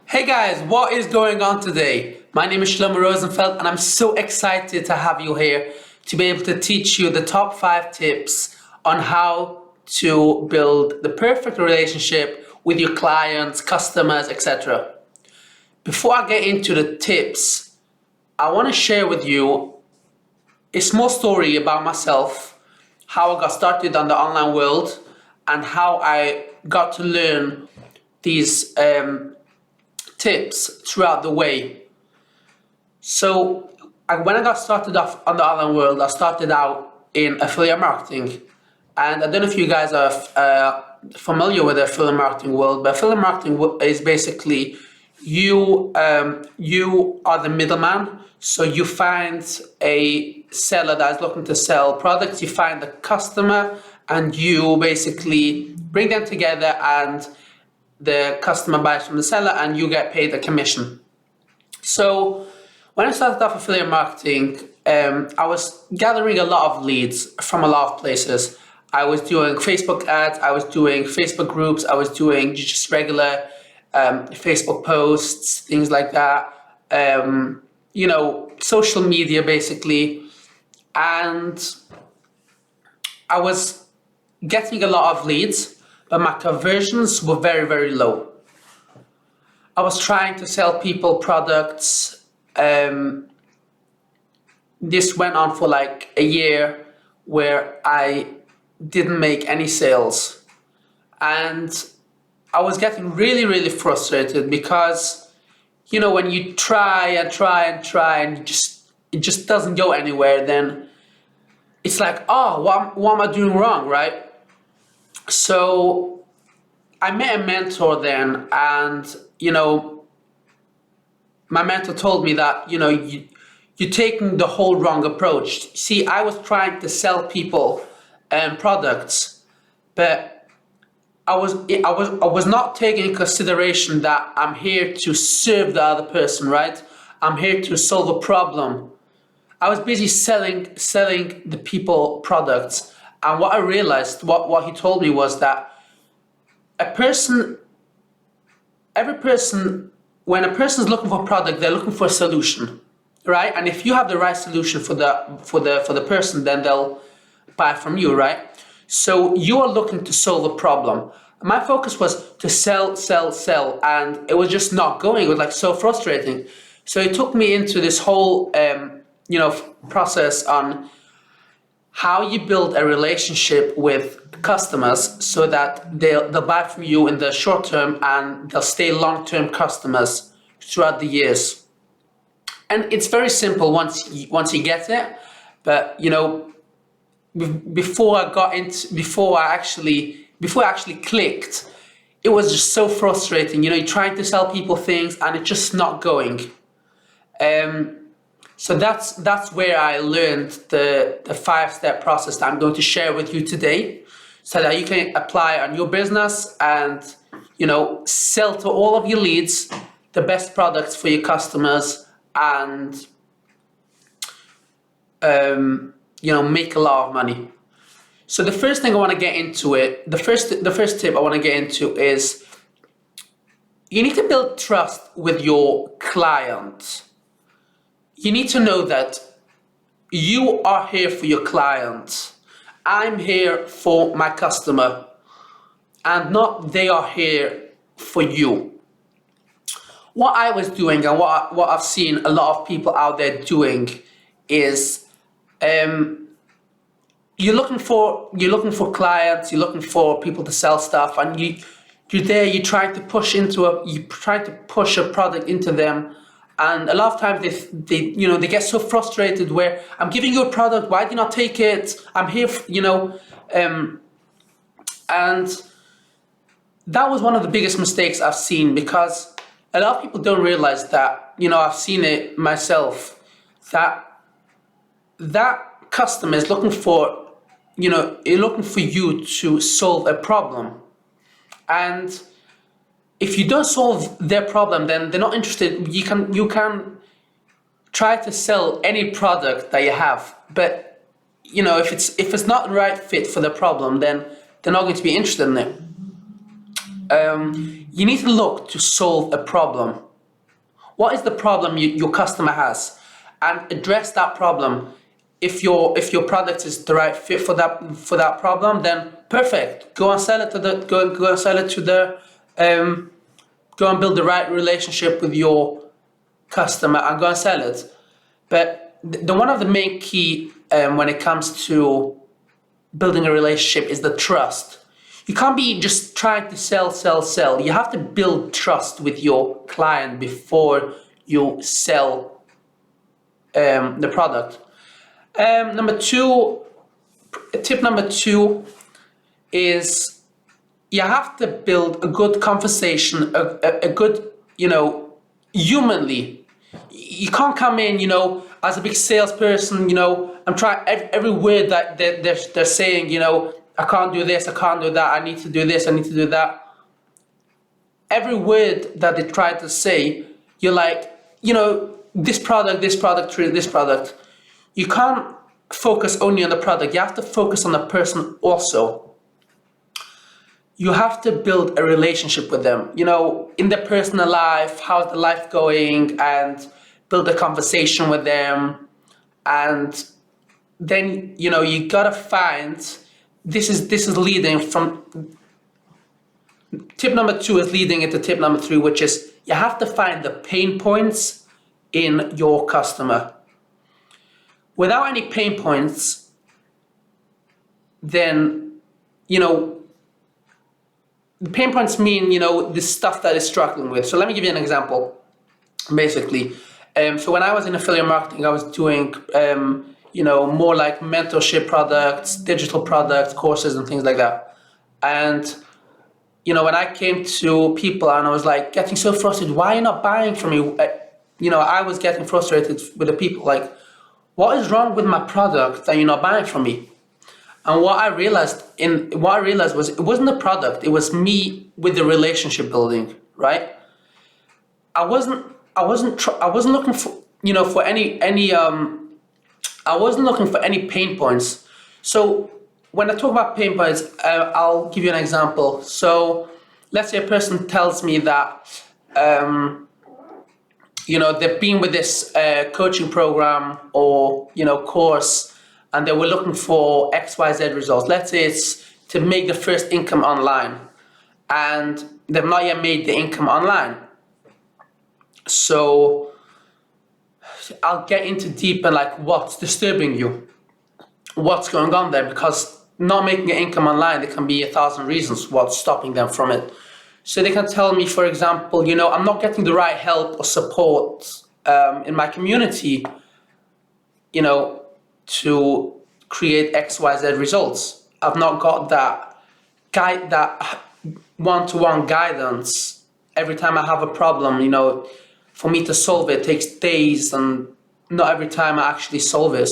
Hey guys, what is going on today? My name is Shlomo Rosenfeld and I'm so excited to have you here to be able to teach you the top 5 tips on how to build the perfect relationship with your clients, customers, etc. Before I get into the tips, I want to share with you a small story about myself, how I got started on the online world, and how I got to learn these tips throughout the way. So when I got started off on the online world, I started out in affiliate marketing. And I don't know if you guys are familiar with the affiliate marketing world, but affiliate marketing is basically you are the middleman. So you find a seller that is looking to sell products, you find the customer, and you basically bring them together, and the customer buys from the seller and you get paid a commission. So when I started off affiliate marketing, I was gathering a lot of leads from a lot of places. I was doing Facebook ads, I was doing Facebook groups, I was doing just regular Facebook posts, things like that. Social media basically. And I was getting a lot of leads, but my conversions were very, very low. I was trying to sell people products. This went on for like a year where I didn't make any sales. And I was getting really, really frustrated because, when you try and try and try and it just doesn't go anywhere, then it's like, oh, what am I doing wrong, right? So I met a mentor then, and my mentor told me that you're taking the whole wrong approach. See, I was trying to sell people products, but I was not taking into consideration that I'm here to serve the other person, right? I'm here to solve a problem. I was busy selling the people products, and what I realized, what he told me was that every person, when a person is looking for a product, they're looking for a solution, right? And if you have the right solution for the person, then they'll buy from you, right? So you are looking to solve a problem. My focus was to sell, and it was just not going. It was like so frustrating. So it took me into this whole process on how you build a relationship with customers so that they'll buy from you in the short term and they'll stay long-term customers throughout the years. And it's very simple once you get it. But before I actually clicked, it was just so frustrating. You're trying to sell people things and it's just not going. So that's where I learned the 5-step process that I'm going to share with you today, so that you can apply on your business and sell to all of your leads the best products for your customers, and make a lot of money. So the first thing I want to get into the first tip I want to get into is you need to build trust with your client. You need to know that you are here for your client. I'm here for my customer, and not they are here for you. What I was doing and what I've seen a lot of people out there doing is you're looking for clients, you're looking for people to sell stuff, and you're trying to push a product into them. And a lot of times they get so frustrated where I'm giving you a product, why do you not take it? I'm here, and that was one of the biggest mistakes I've seen, because a lot of people don't realize that, I've seen it myself, that customer is looking for, looking for you to solve a problem. And if you don't solve their problem, then they're not interested. You can try to sell any product that you have, but if it's not the right fit for the problem, then they're not going to be interested in it. You need to look to solve a problem. What is the problem your customer has, and address that problem. If your product is the right fit for that problem, then perfect. Go and sell it to the go and sell it to the go and build the right relationship with your customer and go and sell it. But the one of the main key when it comes to building a relationship is the trust. You can't be just trying to sell, sell, sell. You have to build trust with your client before you sell the product. Number two, tip number two is you have to build a good conversation, a good, humanly. You can't come in, as a big salesperson, I'm trying every word that they're saying, I can't do this, I can't do that, I need to do this, I need to do that. Every word that they try to say, you're like, this product, this product, this product. You can't focus only on the product. You have to focus on the person also. You have to build a relationship with them, in their personal life, how's the life going, and build a conversation with them. And then, you gotta find, this is leading from, tip number two is leading into tip number three, which is you have to find the pain points in your customer. Without any pain points, then, the pain points mean, the stuff that is struggling with. So let me give you an example, basically. So when I was in affiliate marketing, I was doing, more like mentorship products, digital products, courses, and things like that. And, when I came to people and I was like getting so frustrated, why are you not buying from me? I was getting frustrated with the people, like, what is wrong with my product that you're not buying from me? And what I realized was it wasn't the product, it was me with the relationship building, right? I wasn't looking for, for any I wasn't looking for any pain points. So when I talk about pain points, I'll give you an example. So let's say a person tells me that, they've been with this coaching program or, course, and they were looking for XYZ results. Let's say it's to make the first income online, and they've not yet made the income online. So I'll get into deep and like, what's disturbing you? What's going on there? Because not making an income online, there can be 1,000 reasons what's stopping them from it. So they can tell me, for example, I'm not getting the right help or support in my community, to create XYZ results. I've not got that one-to-one guidance. Every time I have a problem, for me to solve it takes days, and not every time I actually solve it.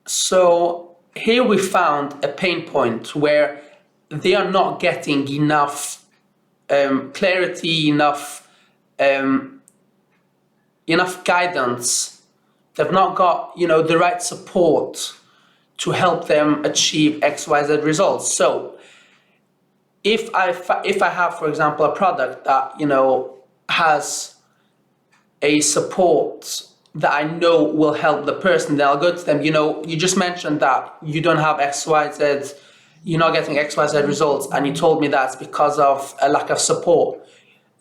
So here we found a pain point where they are not getting enough clarity, enough guidance. They've not got, the right support to help them achieve XYZ results. So if I have, for example, a product that, has a support that I know will help the person, then I'll go to them, you just mentioned that you don't have XYZ, you're not getting XYZ results, and you told me that's because of a lack of support.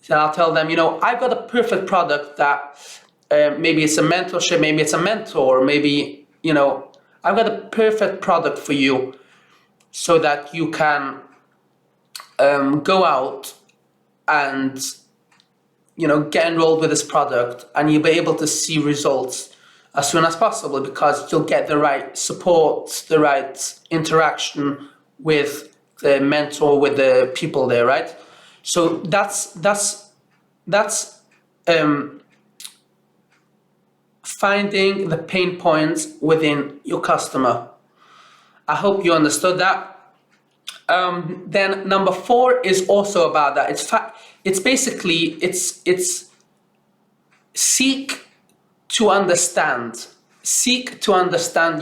Then I'll tell them, I've got a perfect product that maybe it's a mentorship, maybe it's a mentor, maybe, I've got a perfect product for you so that you can go out and, get enrolled with this product, and you'll be able to see results as soon as possible because you'll get the right support, the right interaction with the mentor, with the people there, right? So that's finding the pain points within your customer. I hope you understood that. Then number 4 is also about that. It's basically seek to understand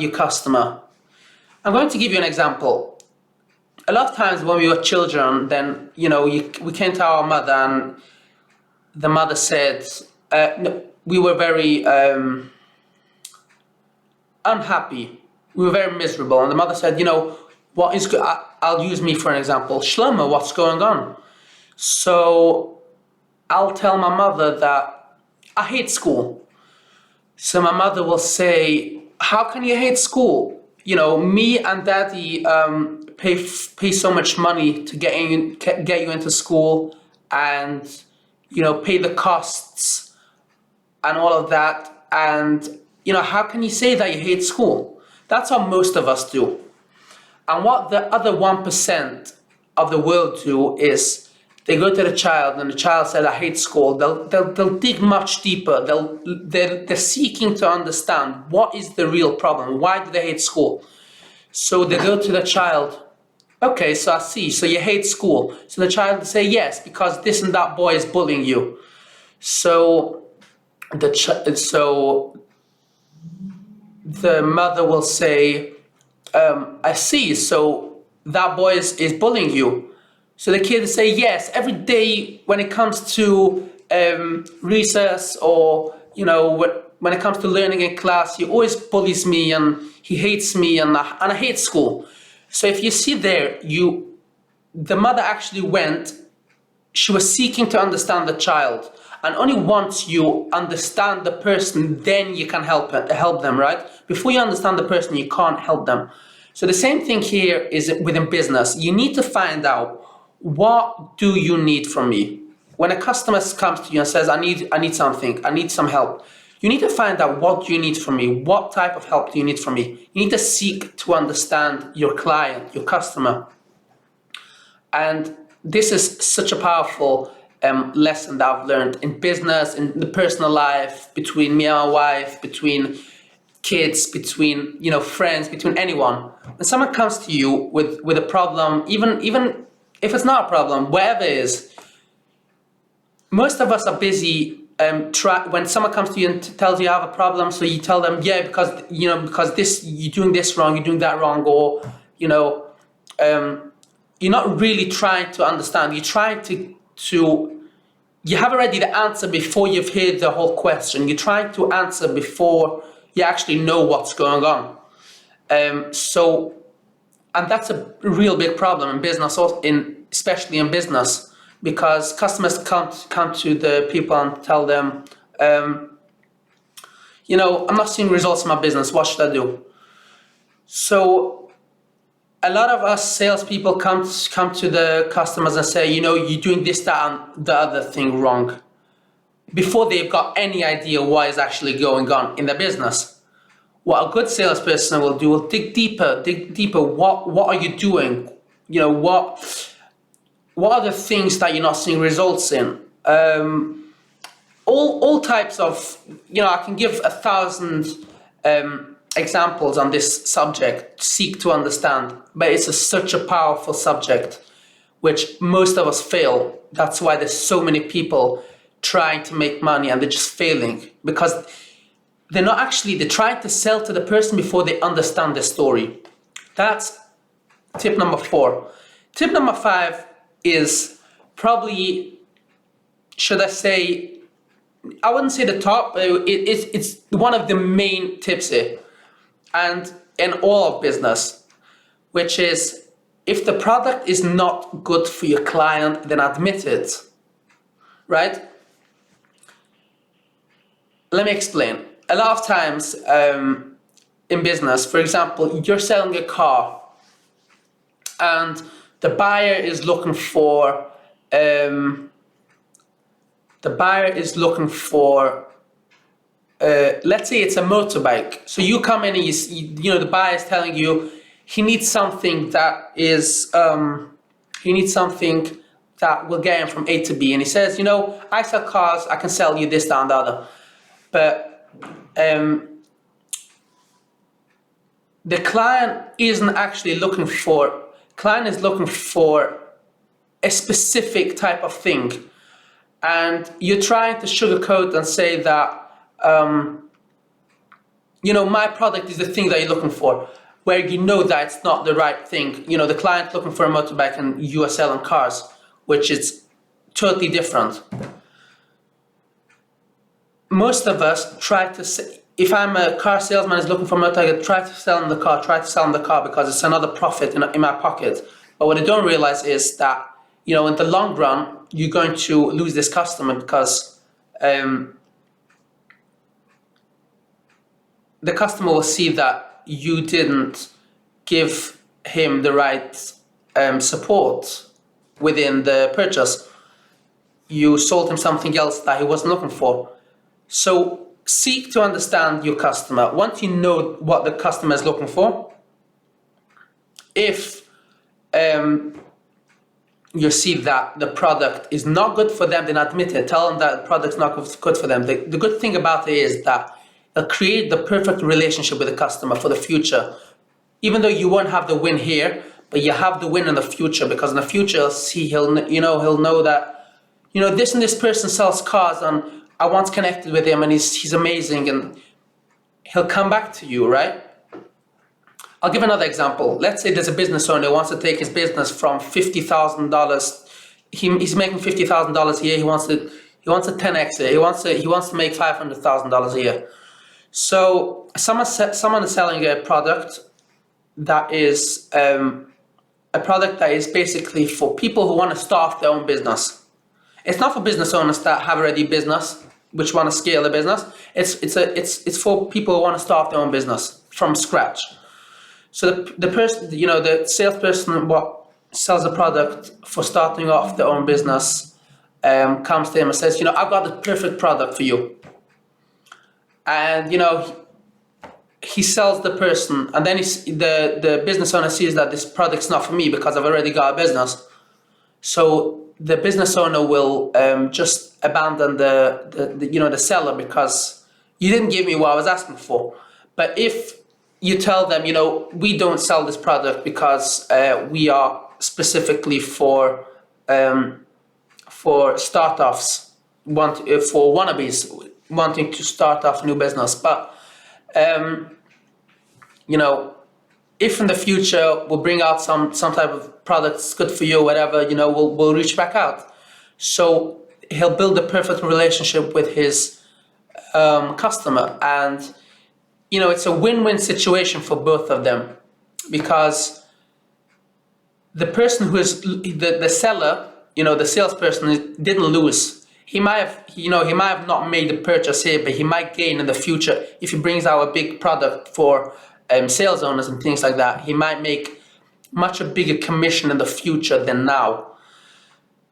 your customer. I'm going to give you an example. a lot of times when we were children, then we came to our mother, and the mother said, no, we were very unhappy. We were very miserable, and the mother said, what is good? I'll use me for an example. Shlomo, what's going on? So I'll tell my mother that I hate school. So my mother will say, how can you hate school? Me and daddy pay so much money to get you into school, and pay the costs and all of that. And how can you say that you hate school? That's how most of us do. And what the other 1% of the world do is they go to the child, and the child says, I hate school. They'll dig much deeper. They're seeking to understand what is the real problem. Why do they hate school? So they go to the child. Okay, so I see. So you hate school. So the child will say, yes, because this and that boy is bullying you. So the mother will say, I see. So that boy is bullying you. So the kid will say, yes, every day when it comes to recess, or when it comes to learning in class, he always bullies me, and he hates me, and I hate school. So if you see there, the mother actually she was seeking to understand the child. And only once you understand the person, then you can help them, right? Before you understand the person, you can't help them. So the same thing here is within business. You need to find out, what do you need from me? When a customer comes to you and says, I need something, I need some help, you need to find out, what do you need from me? What type of help do you need from me? You need to seek to understand your client, your customer. And this is such a powerful lesson that I've learned in business, in the personal life, between me and my wife, between kids, between friends, between anyone. When someone comes to you with a problem, even if it's not a problem, wherever it is, most of us are busy. When someone comes to you and tells you have a problem, so you tell them, yeah, because this, you're doing this wrong, you're doing that wrong, or you're not really trying to understand. You're trying to you have already the answer before you've heard the whole question. You're trying to answer before you actually know what's going on. And that's a real big problem in business, especially in business, because customers come to the people and tell them, I'm not seeing results in my business. What should I do? So a lot of us salespeople come to the customers and say, you're doing this, that, and the other thing wrong, before they've got any idea what is actually going on in their business. What a good salesperson will do will dig deeper. What are you doing? What are the things that you're not seeing results in? All types of, I can give 1,000 examples on this subject. Seek to understand, but it's such a powerful subject, which most of us fail. That's why there's so many people trying to make money and they're just failing, because they're trying to sell to the person before they understand the story. That's tip number 4. Tip number 5 is probably, should I say, I wouldn't say the top, but it's one of the main tips here, and in all of business, which is, if the product is not good for your client, then admit it, right? Let me explain. A lot of times in business, for example, you're selling a car, and the buyer is looking for let's say it's a motorbike. So you come in and the buyer is telling you he needs something that will get him from A to B, and he says, I sell cars, I can sell you this, that, and the other. But the client isn't actually looking for. Client is looking for a specific type of thing, and you're trying to sugarcoat and say that my product is the thing that you're looking for. where you know that it's not the right thing. You know, the client looking for a motorbike and you are selling cars, which is totally different. Most of us try to say, if I'm a car salesman is looking for a motorbike, I try to sell him the car because it's another profit in my pocket. But what I don't realize is that, you know, in the long run, you're going to lose this customer because the customer will see that you didn't give him the right support within the purchase. You sold him something else that he wasn't looking for. So seek to understand your customer. Once you know what the customer is looking for, if you see that the product is not good for them, then admit it. Tell them that the product's not good for them. The good thing about it is that it'll create the perfect relationship with the customer for the future. Even though you won't have the win here, but you have the win in the future, because in the future he'll know that, you know, this and this person sells cars and I once connected with him and he's amazing, and he'll come back to you, right? I'll give another example. Let's say there's a business owner who wants to take his business from $50,000. He's making $50,000 a year. He wants to 10x it. He wants to make $500,000 a year. So someone is selling a product that is basically for people who want to start their own business. It's not for business owners that have already business, which want to scale a business. It's for people who want to start their own business from scratch. So the person, you know, the salesperson what sells a product for starting off their own business comes to him and says, you know, I've got the perfect product for you. And, you know, he sells the person, and then the business owner sees that this product's not for me because I've already got a business. So the business owner will just abandon the seller because you didn't give me what I was asking for. But if you tell them, you know, we don't sell this product because we are specifically for startups, for wannabes wanting to start off a new business. But you know, if in the future we'll bring out some type of product that's good for you, whatever, you know, we'll reach back out. So he'll build a perfect relationship with his customer, and you know, it's a win-win situation for both of them, because the person who is the seller, you know, the salesperson didn't lose. He might have not made the purchase here, but he might gain in the future if he brings out a big product for sales owners and things like that. He might make much a bigger commission in the future than now.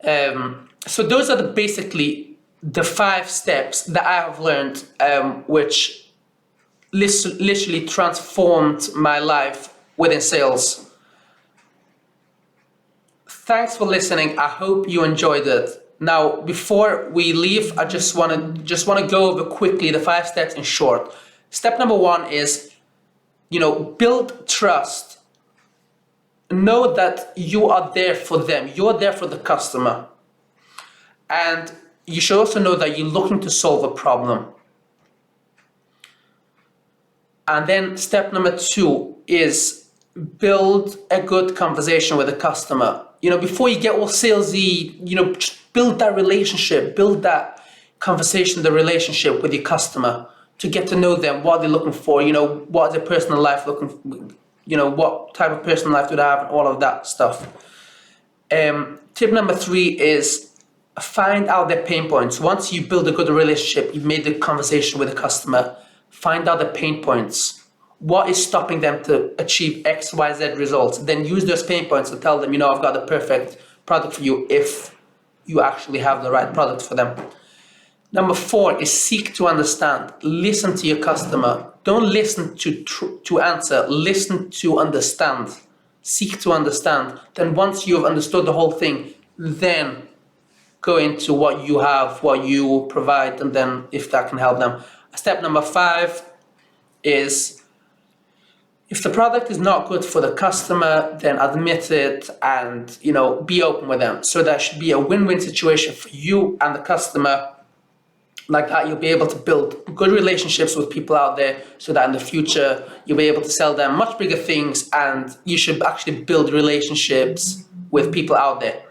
So those are basically the 5 steps that I have learned, which literally transformed my life within sales. Thanks for listening. I hope you enjoyed it. Now, before we leave, I just want to go over quickly the 5 steps in short. Step number 1 is, you know, build trust. Know that you are there for them. You are there for the customer. And you should also know that you're looking to solve a problem. And then step number 2 is build a good conversation with the customer. You know, before you get all salesy, you know, build that relationship, build that conversation, the relationship with your customer, to get to know them, what they're looking for, you know, what their personal life looking for, you know, what type of personal life do they have, and all of that stuff. Tip number 3 is find out their pain points. Once you build a good relationship, you've made the conversation with the customer, find out the pain points. What is stopping them to achieve X, Y, Z results? Then use those pain points to tell them, you know, I've got the perfect product for you if you actually have the right product for them. Number 4 is seek to understand. Listen to your customer. Don't listen to answer. Listen to understand. Seek to understand. Then once you've understood the whole thing, then go into what you have, what you provide, and then if that can help them. Step number 5 is, if the product is not good for the customer, then admit it and, you know, be open with them. So that should be a win-win situation for you and the customer. Like that, you'll be able to build good relationships with people out there so that in the future you'll be able to sell them much bigger things, and you should actually build relationships with people out there.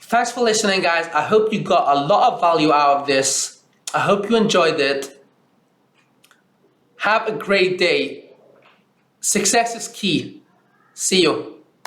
Thanks for listening, guys. I hope you got a lot of value out of this. I hope you enjoyed it. Have a great day. Success is key. See you.